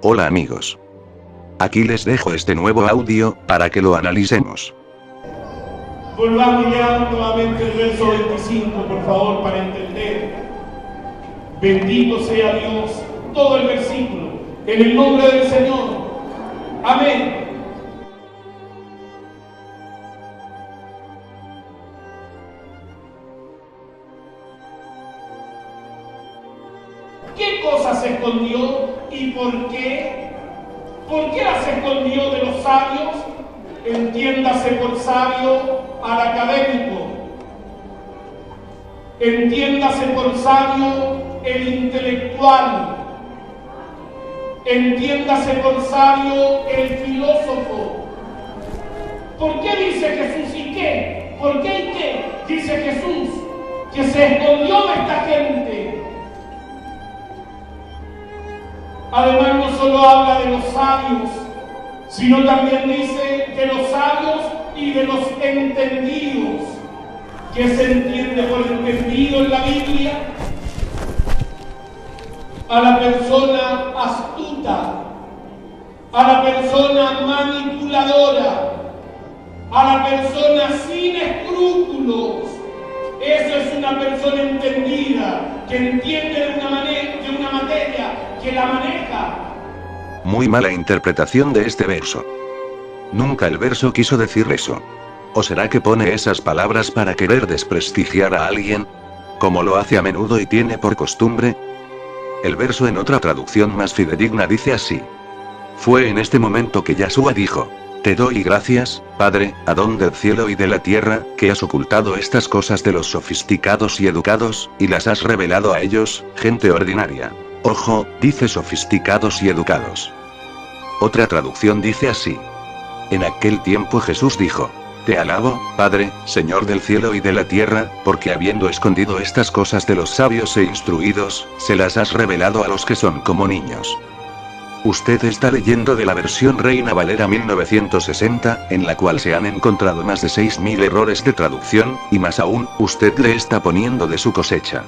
Hola amigos. Aquí les dejo este nuevo audio, para que lo analicemos. Volvamos ya nuevamente el verso 25, por favor, para entender. Bendito sea Dios, todo el versículo, en el nombre del Señor. Amén. ¿Qué cosa se escondió y por qué? ¿Por qué las escondió de los sabios? Entiéndase por sabio al académico. Entiéndase por sabio el intelectual. Entiéndase por sabio el filósofo. ¿Por qué dice Jesús y qué? ¿Por qué y qué? Dice Jesús que se escondió de esta gente. Además, no solo habla de los sabios, sino también dice de los sabios y de los entendidos. ¿Qué se entiende por entendido en la Biblia? A la persona astuta, a la persona manipuladora, a la persona sin escrúpulos. Eso es una persona entendida, que entiende de una materia, que la maneja. Muy mala interpretación de este verso. Nunca el verso quiso decir eso. ¿O será que pone esas palabras para querer desprestigiar a alguien? Como lo hace a menudo y tiene por costumbre. El verso en otra traducción más fidedigna dice así. Fue en este momento que Yahshua dijo: Te doy gracias, Padre, Adón del cielo y de la tierra, que has ocultado estas cosas de los sofisticados y educados, y las has revelado a ellos, gente ordinaria. Ojo, dice sofisticados y educados. Otra traducción dice así. En aquel tiempo Jesús dijo: Te alabo, Padre, Señor del cielo y de la tierra, porque habiendo escondido estas cosas de los sabios e instruidos, se las has revelado a los que son como niños. Usted está leyendo de la versión Reina Valera 1960, en la cual se han encontrado más de 6.000 errores de traducción, y más aún, usted le está poniendo de su cosecha.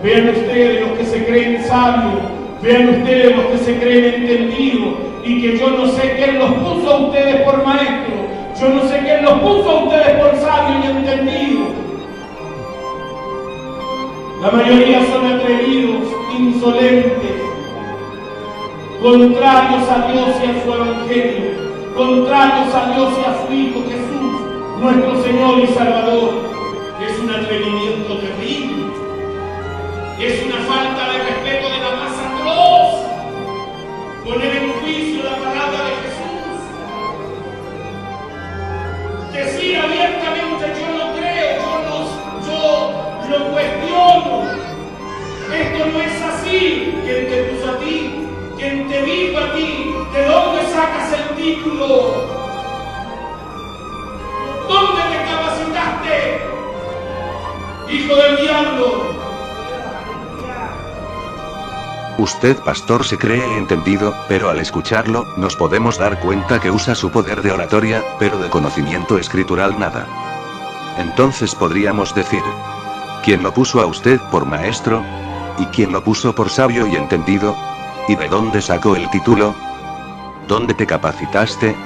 Vean ustedes los que se creen sabios, vean ustedes los que se creen entendidos, y que yo no sé quién los puso a ustedes por maestros, yo no sé quién los puso a ustedes por sabios y entendidos. La mayoría son atrevidos, insolentes, contrarios a Dios y a su evangelio, contrarios a Dios y a su Hijo Jesús, nuestro Señor y Salvador. Es un atrevimiento terrible, es una falta de respeto de la más atroz, poner en juicio la palabra de Jesús, decir abiertamente: yo no creo, yo lo cuestiono, esto no es así. ¿Quién te puso a ti? ¿Quién te dijo a ti? ¿De dónde sacas el título? ¿Dónde te capacitaste? Hijo del diablo. Usted, pastor, se cree entendido, pero al escucharlo, nos podemos dar cuenta que usa su poder de oratoria, pero de conocimiento escritural nada. Entonces podríamos decir: ¿quién lo puso a usted por maestro? ¿Y quién lo puso por sabio y entendido? ¿Y de dónde sacó el título? ¿Dónde te capacitaste?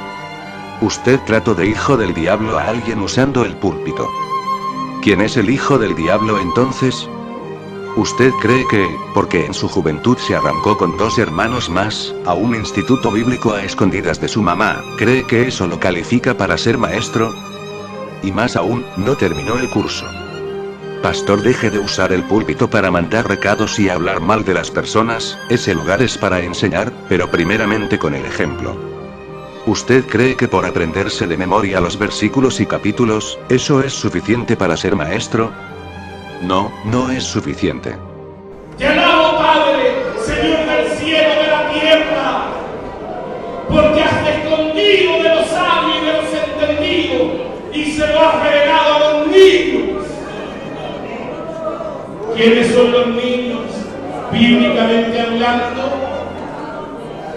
Usted trató de hijo del diablo a alguien usando el púlpito. ¿Quién es el hijo del diablo entonces? ¿Usted cree que, porque en su juventud se arrancó con 2 hermanos más, a un instituto bíblico a escondidas de su mamá, cree que eso lo califica para ser maestro? Y más aún, no terminó el curso. Pastor, deje de usar el púlpito para mandar recados y hablar mal de las personas, ese lugar es para enseñar, pero primeramente con el ejemplo. ¿Usted cree que por aprenderse de memoria los versículos y capítulos, eso es suficiente para ser maestro? No, no es suficiente. Te alabo, Padre, Señor del cielo y de la tierra, porque has escondido de los sabios y de los entendidos, y se lo has revelado a los niños. ¿Quiénes son los niños? Bíblicamente hablando,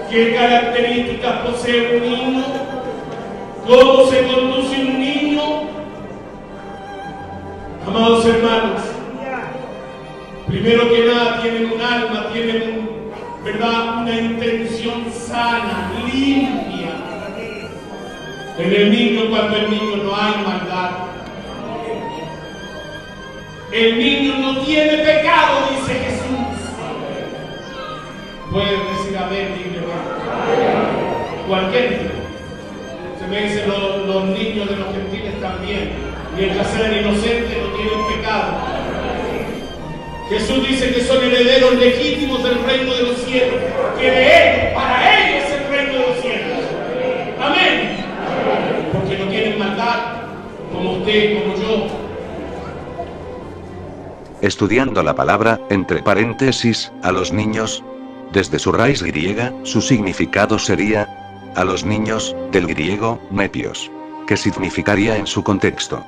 ¿qué características posee un niño? ¿Cómo se conduce un niño? Amados hermanos, primero que nada tienen un alma, tienen ¿verdad? Una intención sana, limpia. En el niño, cuando el niño no hay maldad. El niño no tiene pecado, dice Jesús. Pueden decir amén, libremente. Cualquier niño. Se me dicen los niños de los gentiles también. Mientras sean inocentes no tienen pecado. Jesús dice que son herederos legítimos del reino de los cielos. Que de ellos, para ellos es el reino de los cielos. Amén. Porque no tienen maldad, como usted, como yo. Estudiando la palabra, entre paréntesis, a los niños, desde su raíz griega, su significado sería, a los niños, del griego, nepios. Que significaría en su contexto.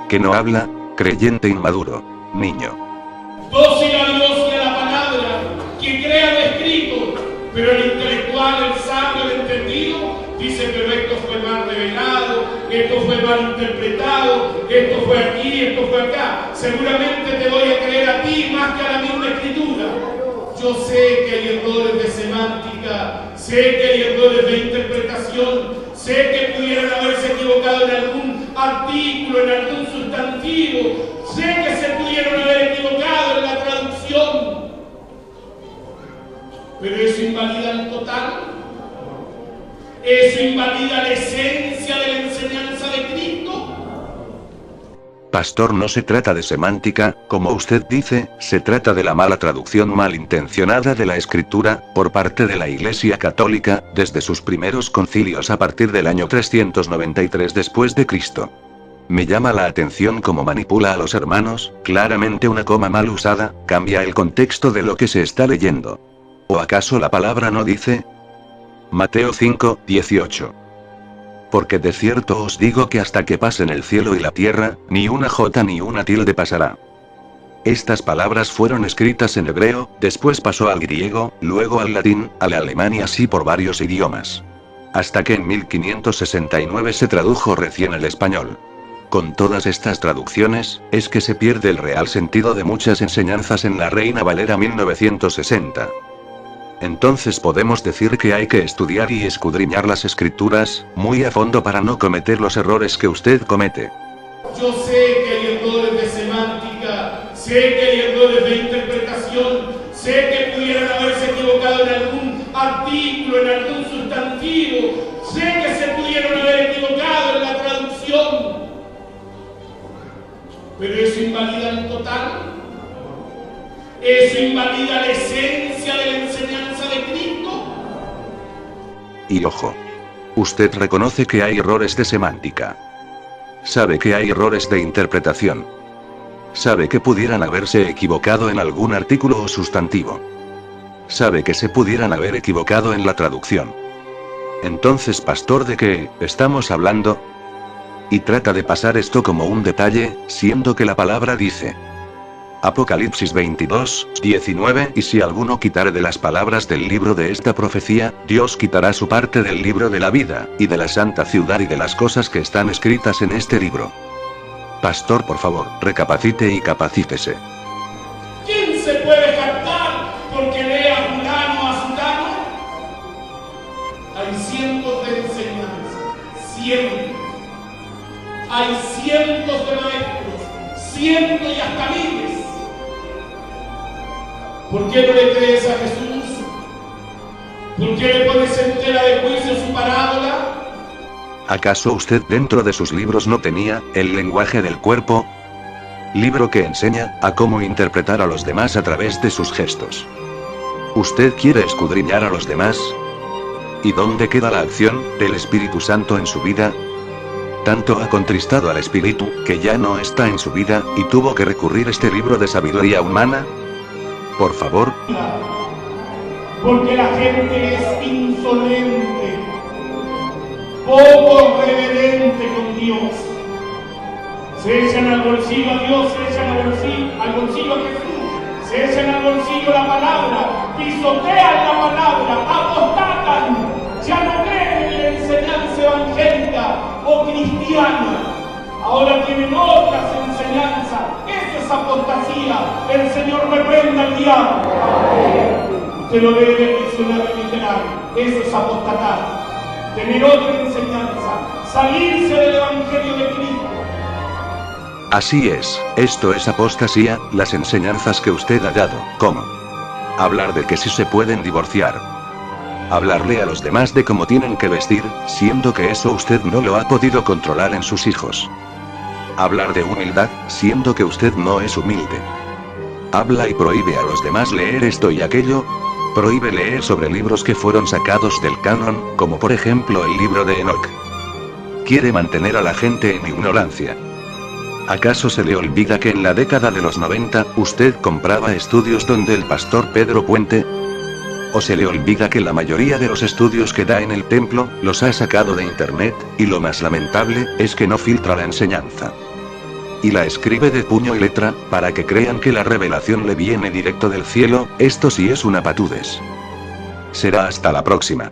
Que no habla, creyente inmaduro, niño. Dócil a Dios y a la palabra, que crea lo escrito, pero el intelectual, el sabio, el entendido, dice, pero esto fue mal revelado, esto fue mal interpretado, esto fue aquí, esto fue acá. Seguramente te voy a creer a ti más que a la misma escritura. Yo sé que hay errores de semántica, sé que hay errores de interpretación, sé que pudieran haberse equivocado en algún artículo, en algún sustantivo, sé que se pudieron haber equivocado en la traducción. Pero eso invalida el total. Eso invalida la esencia de la enseñanza de Cristo. Pastor, no se trata de semántica, como usted dice, se trata de la mala traducción malintencionada de la Escritura, por parte de la Iglesia Católica, desde sus primeros concilios a partir del año 393 después de Cristo. Me llama la atención cómo manipula a los hermanos, claramente una coma mal usada, cambia el contexto de lo que se está leyendo. ¿O acaso la palabra no dice? Mateo 5, 18. Porque de cierto os digo que hasta que pasen el cielo y la tierra, ni una jota ni una tilde pasará. Estas palabras fueron escritas en hebreo, después pasó al griego, luego al latín, al alemán y así por varios idiomas. Hasta que en 1569 se tradujo recién al español. Con todas estas traducciones, es que se pierde el real sentido de muchas enseñanzas en la Reina Valera 1960. Entonces podemos decir que hay que estudiar y escudriñar las escrituras, muy a fondo para no cometer los errores que usted comete. Yo sé que hay errores de semántica, sé que hay errores de interpretación, sé que pudieran haberse equivocado en algún artículo, en algún sustantivo, sé que se pudieron haber equivocado en la traducción. Pero eso invalida el total. Eso invalida la esencia de la enseñanza de Cristo. Y ojo. Usted reconoce que hay errores de semántica. Sabe que hay errores de interpretación. Sabe que pudieran haberse equivocado en algún artículo o sustantivo. Sabe que se pudieran haber equivocado en la traducción. Entonces, pastor, ¿de qué estamos hablando? Y trata de pasar esto como un detalle, siendo que la palabra dice. Apocalipsis 22, 19, y si alguno quitare de las palabras del libro de esta profecía, Dios quitará su parte del libro de la vida, y de la santa ciudad y de las cosas que están escritas en este libro. Pastor, por favor, recapacite y capacítese. ¿Quién se puede captar porque lea a fulano a sutano? Hay cientos de enseñanzas, cientos. Hay cientos de maestros, cientos y hasta miles. ¿Por qué no le crees a Jesús? ¿Por qué le pones en tela de juicio su parábola? ¿Acaso usted dentro de sus libros no tenía el lenguaje del cuerpo? Libro que enseña a cómo interpretar a los demás a través de sus gestos. ¿Usted quiere escudriñar a los demás? ¿Y dónde queda la acción del Espíritu Santo en su vida? Tanto ha contristado al Espíritu, que ya no está en su vida, y tuvo que recurrir a este libro de sabiduría humana. Por favor. Porque la gente es insolente, poco reverente con Dios. Se echan al bolsillo a Dios, se echan al bolsillo a Jesús, se echan al bolsillo la palabra, pisotean la palabra, apostatan, ya no creen en la enseñanza evangélica o cristiana. Ahora tienen otras enseñanzas. Esa es apostasía. El Señor reprenda al diablo. pero debe diccionario literal. Eso es apostatar, tener otra enseñanza, salirse del Evangelio de Cristo. Así es, esto es apostasía, las enseñanzas que usted ha dado, ¿cómo? Hablar de que sí se pueden divorciar. Hablarle a los demás de cómo tienen que vestir, siendo que eso usted no lo ha podido controlar en sus hijos. Hablar de humildad, siendo que usted no es humilde. Habla y prohíbe a los demás leer esto y aquello. Prohíbe leer sobre libros que fueron sacados del canon, como por ejemplo el libro de Enoch. Quiere mantener a la gente en ignorancia. ¿Acaso se le olvida que en la década de los 90, usted compraba estudios donde el pastor Pedro Puente? ¿O se le olvida que la mayoría de los estudios que da en el templo, los ha sacado de internet, y lo más lamentable, es que no filtra la enseñanza? Y la escribe de puño y letra, para que crean que la revelación le viene directo del cielo? Esto sí es una patudez. Será hasta la próxima.